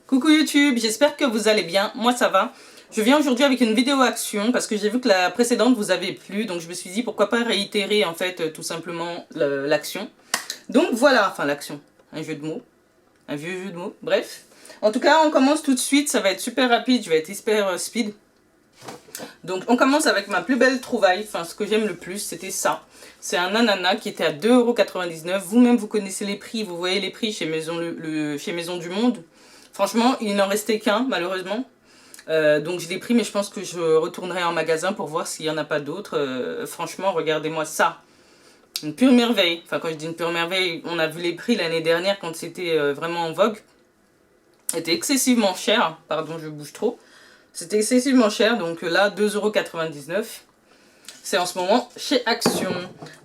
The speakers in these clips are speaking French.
Coucou YouTube, j'espère que vous allez bien, moi ça va. Je viens aujourd'hui avec une vidéo action parce que j'ai vu que la précédente vous avait plu, donc je me suis dit pourquoi pas réitérer en fait tout simplement l'action. Donc voilà, enfin l'action, un jeu de mots, un vieux jeu de mots, bref. En tout cas on commence tout de suite, ça va être super rapide, je vais être hyper speed. Donc on commence avec ma plus belle trouvaille, enfin ce que j'aime le plus c'était ça. C'est un ananas qui était à 2,99 €, vous-même vous connaissez les prix, vous voyez les prix chez Maison du Monde. Franchement, il n'en restait qu'un, malheureusement. Donc je l'ai pris, mais je pense que je retournerai en magasin pour voir s'il n'y en a pas d'autres. Franchement, regardez-moi ça. Une pure merveille. Enfin, quand je dis une pure merveille, on a vu les prix l'année dernière quand c'était vraiment en vogue. C'était excessivement cher. Pardon, je bouge trop. C'était excessivement cher, donc là, 2,99 €. C'est en ce moment chez Action.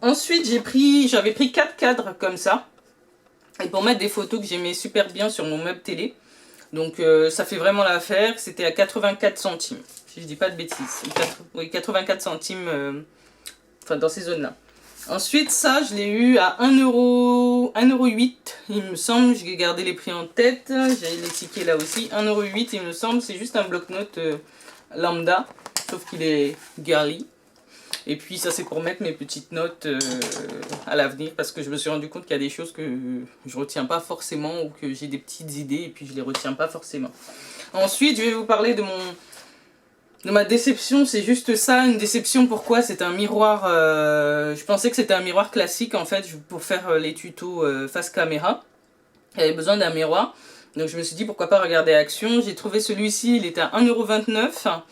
Ensuite, j'avais pris 4 cadres comme ça. Et pour mettre des photos que j'aimais super bien sur mon meuble télé. Donc ça fait vraiment l'affaire. C'était à 84 centimes. Si je dis pas de bêtises. Oui, 84 centimes. Enfin, dans ces zones-là. Ensuite, ça, je l'ai eu à 1,08 €. Il me semble. J'ai gardé les prix en tête. J'ai les tickets là aussi. 1,08 €, il me semble. C'est juste un bloc-notes lambda. Sauf qu'il est girly. Et puis ça c'est pour mettre mes petites notes à l'avenir parce que je me suis rendu compte qu'il y a des choses que je retiens pas forcément ou que j'ai des petites idées et puis je les retiens pas forcément. Ensuite je vais vous parler de ma déception, c'est juste ça, une déception. Pourquoi? C'est un miroir, je pensais que c'était un miroir classique en fait pour faire les tutos face caméra. J'avais besoin d'un miroir, donc je me suis dit pourquoi pas regarder Action. J'ai trouvé celui-ci, il était à 1,29 €.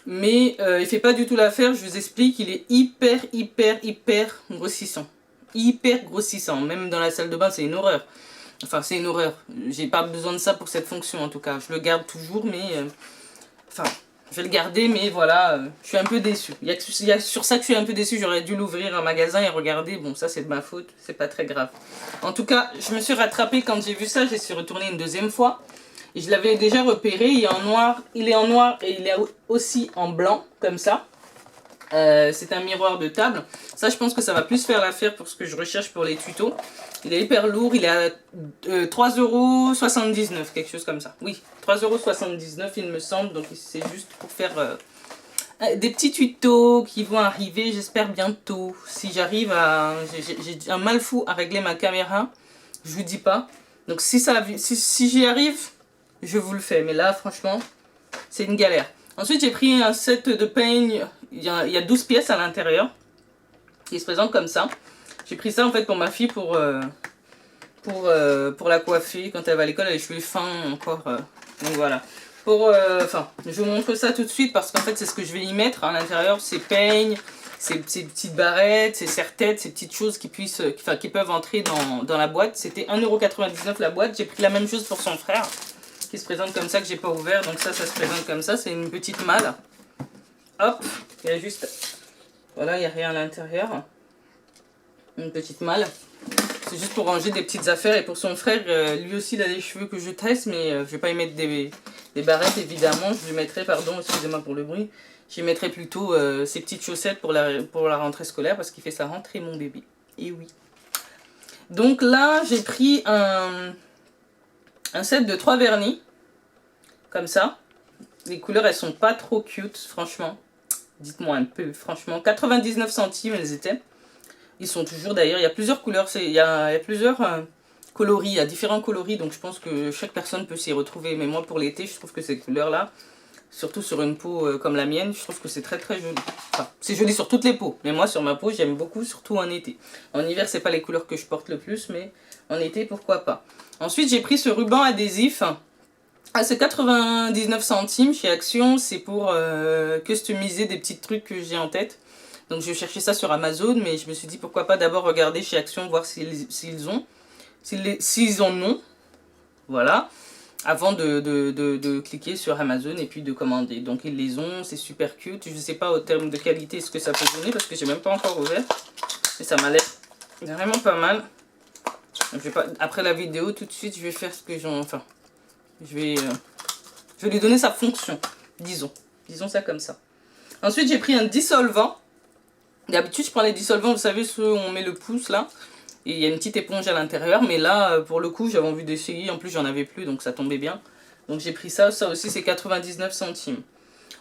Mais il fait pas du tout l'affaire, je vous explique, il est hyper grossissant. Hyper grossissant, même dans la salle de bain c'est une horreur. Enfin c'est une horreur, j'ai pas besoin de ça pour cette fonction en tout cas. Je le garde toujours mais... enfin, je vais le garder mais voilà, je suis un peu déçue. Il y a sur ça que je suis un peu déçue, j'aurais dû l'ouvrir en magasin et regarder. Bon ça c'est de ma faute, c'est pas très grave. En tout cas, je me suis rattrapée quand j'ai vu ça, j'y suis retournée une deuxième fois. Et je l'avais déjà repéré, il est en noir et il est aussi en blanc, comme ça. C'est un miroir de table. Ça, je pense que ça va plus faire l'affaire pour ce que je recherche pour les tutos. Il est hyper lourd, il est à 3,79 €, quelque chose comme ça. Oui, 3,79 € il me semble, donc c'est juste pour faire des petits tutos qui vont arriver, j'espère bientôt. Si j'arrive à... J'ai un mal fou à régler ma caméra, je vous dis pas. Donc si j'y arrive... je vous le fais, mais là, franchement, c'est une galère. Ensuite, j'ai pris un set de peigne. Il y a 12 pièces à l'intérieur. Qui se présente comme ça. J'ai pris ça, en fait, pour ma fille, pour la coiffer. Quand elle va à l'école, elle a les cheveux fins encore. Donc, voilà. Enfin, je vous montre ça tout de suite, parce qu'en fait, c'est ce que je vais y mettre à l'intérieur. Ces peignes, ces petites barrettes, ces serre-têtes, ces petites choses qui peuvent entrer dans la boîte. C'était 1,99 € la boîte. J'ai pris la même chose pour son frère. Qui se présente comme ça, que j'ai pas ouvert. Donc ça se présente comme ça. C'est une petite malle. Hop, il y a juste... voilà, il n'y a rien à l'intérieur. Une petite malle. C'est juste pour ranger des petites affaires. Et pour son frère, lui aussi, il a des cheveux que je tresse. Mais je vais pas y mettre des barrettes, évidemment. Je lui mettrai, pardon, excusez-moi pour le bruit. J'y mettrai plutôt ses petites chaussettes pour la rentrée scolaire. Parce qu'il fait sa rentrée, mon bébé. Et oui. Donc là, j'ai pris un set de 3 vernis. Comme ça. Les couleurs, elles sont pas trop cute, franchement. Dites-moi un peu, franchement. 99 centimes, elles étaient. Ils sont toujours d'ailleurs. Il y a plusieurs couleurs. Il y a plusieurs coloris. Il y a différents coloris. Donc je pense que chaque personne peut s'y retrouver. Mais moi, pour l'été, je trouve que ces couleurs-là, surtout sur une peau comme la mienne, je trouve que c'est très joli. Enfin, c'est joli sur toutes les peaux. Mais moi, sur ma peau, j'aime beaucoup, surtout en été. En hiver, c'est pas les couleurs que je porte le plus. Mais en été, pourquoi pas. Ensuite, j'ai pris ce ruban adhésif. Ah, c'est 99 centimes chez Action, c'est pour customiser des petits trucs que j'ai en tête. Donc je cherchais ça sur Amazon, mais je me suis dit pourquoi pas d'abord regarder chez Action, voir s'ils en ont, voilà, avant de cliquer sur Amazon et puis de commander. Donc ils les ont, c'est super cute. Je sais pas au terme de qualité ce que ça peut donner parce que j'ai même pas encore ouvert, mais ça m'a l'air vraiment pas mal. Donc, après la vidéo, tout de suite, je vais faire ce que j'en... enfin... je vais lui donner sa fonction, disons ça comme ça. Ensuite, j'ai pris un dissolvant. D'habitude, je prends les dissolvants, vous savez, ceux où on met le pouce là. Et il y a une petite éponge à l'intérieur. Mais là, pour le coup, j'avais envie d'essayer. En plus, j'en avais plus, donc ça tombait bien. Donc j'ai pris ça, ça aussi c'est 99 centimes.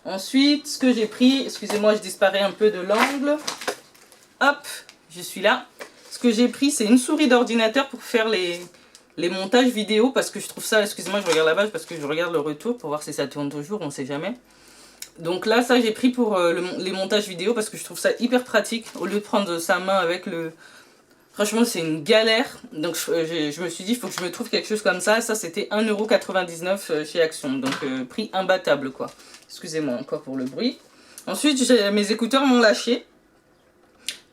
Ensuite, ce que j'ai pris, excusez-moi, je disparais un peu de l'angle. Hop, je suis là. Ce que j'ai pris, c'est une souris d'ordinateur pour faire les montages vidéo, parce que je trouve ça, excusez-moi, je regarde la base parce que je regarde le retour pour voir si ça tourne toujours, on sait jamais. Donc là, ça j'ai pris pour les montages vidéo parce que je trouve ça hyper pratique. Au lieu de prendre sa main avec le... Franchement, c'est une galère. Donc je me suis dit, il faut que je me trouve quelque chose comme ça. Ça, c'était 1,99 € chez Action. Donc prix imbattable, quoi. Excusez-moi encore pour le bruit. Ensuite, mes écouteurs m'ont lâché.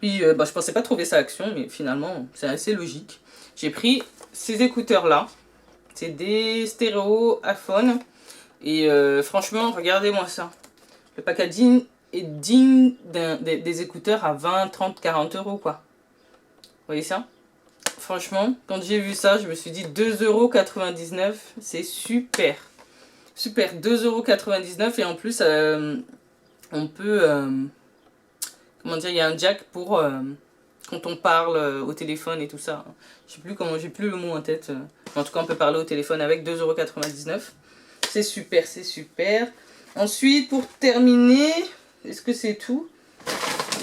Puis je pensais pas trouver ça à Action, mais finalement, c'est assez logique. J'ai pris ces écouteurs-là. C'est des stéréo iPhone. Et franchement, regardez-moi ça. Le packaging est digne des écouteurs à 20, 30, 40 € quoi. Vous voyez ça? Franchement, quand j'ai vu ça, je me suis dit 2,99 €, c'est super. Super, 2,99 € et en plus, on peut... comment dire, il y a un jack pour quand on parle au téléphone et tout ça. Je sais plus comment, j'ai plus le mot en tête. En tout cas, on peut parler au téléphone avec 2,99 €. C'est super, c'est super. Ensuite, pour terminer, est-ce que c'est tout?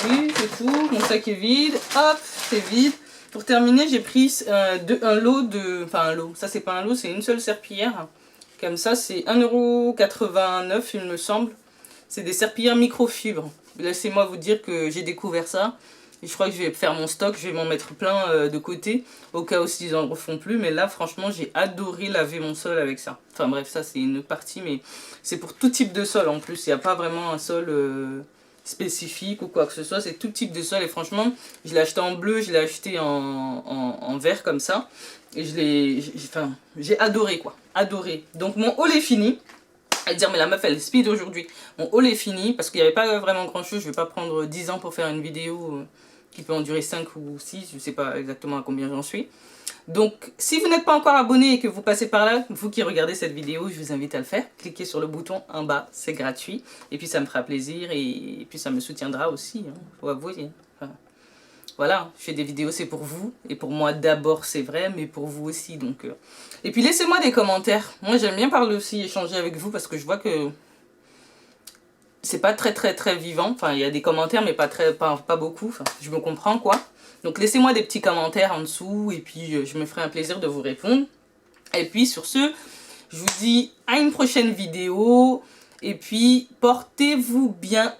Oui, c'est tout. Mon sac est vide. Hop, c'est vide. Pour terminer, j'ai pris un lot de... Enfin, un lot. Ça, c'est pas un lot, c'est une seule serpillière. Comme ça, c'est 1,89 €, il me semble. C'est des serpillères microfibres. Laissez-moi vous dire que j'ai découvert ça. Et je crois que je vais faire mon stock, je vais m'en mettre plein de côté, au cas où ils en refont plus. Mais là, franchement, j'ai adoré laver mon sol avec ça. Enfin bref, ça c'est une partie, mais c'est pour tout type de sol en plus. Il n'y a pas vraiment un sol spécifique ou quoi que ce soit. C'est tout type de sol. Et franchement, je l'ai acheté en bleu, je l'ai acheté en vert comme ça. Et j'ai adoré quoi. Adoré. Donc mon haul est fini. À dire mais la meuf elle speed aujourd'hui. Mon haul est fini parce qu'il n'y avait pas vraiment grand chose. Je vais pas prendre 10 ans pour faire une vidéo qui peut en durer 5 ou 6. Je sais pas exactement à combien j'en suis. Donc si vous n'êtes pas encore abonné et que vous passez par là, vous qui regardez cette vidéo, je vous invite à le faire. Cliquez sur le bouton en bas, c'est gratuit. Et puis ça me fera plaisir et puis ça me soutiendra aussi. Hein, faut avouer. Enfin, voilà, je fais des vidéos, c'est pour vous. Et pour moi d'abord, c'est vrai, mais pour vous aussi. Donc, Et puis laissez-moi des commentaires. Moi, j'aime bien parler aussi, échanger avec vous, parce que je vois que c'est pas très vivant. Enfin, il y a des commentaires, mais pas beaucoup. Enfin, je me comprends, quoi. Donc laissez-moi des petits commentaires en dessous, et puis je me ferai un plaisir de vous répondre. Et puis sur ce, je vous dis à une prochaine vidéo. Et puis, portez-vous bien.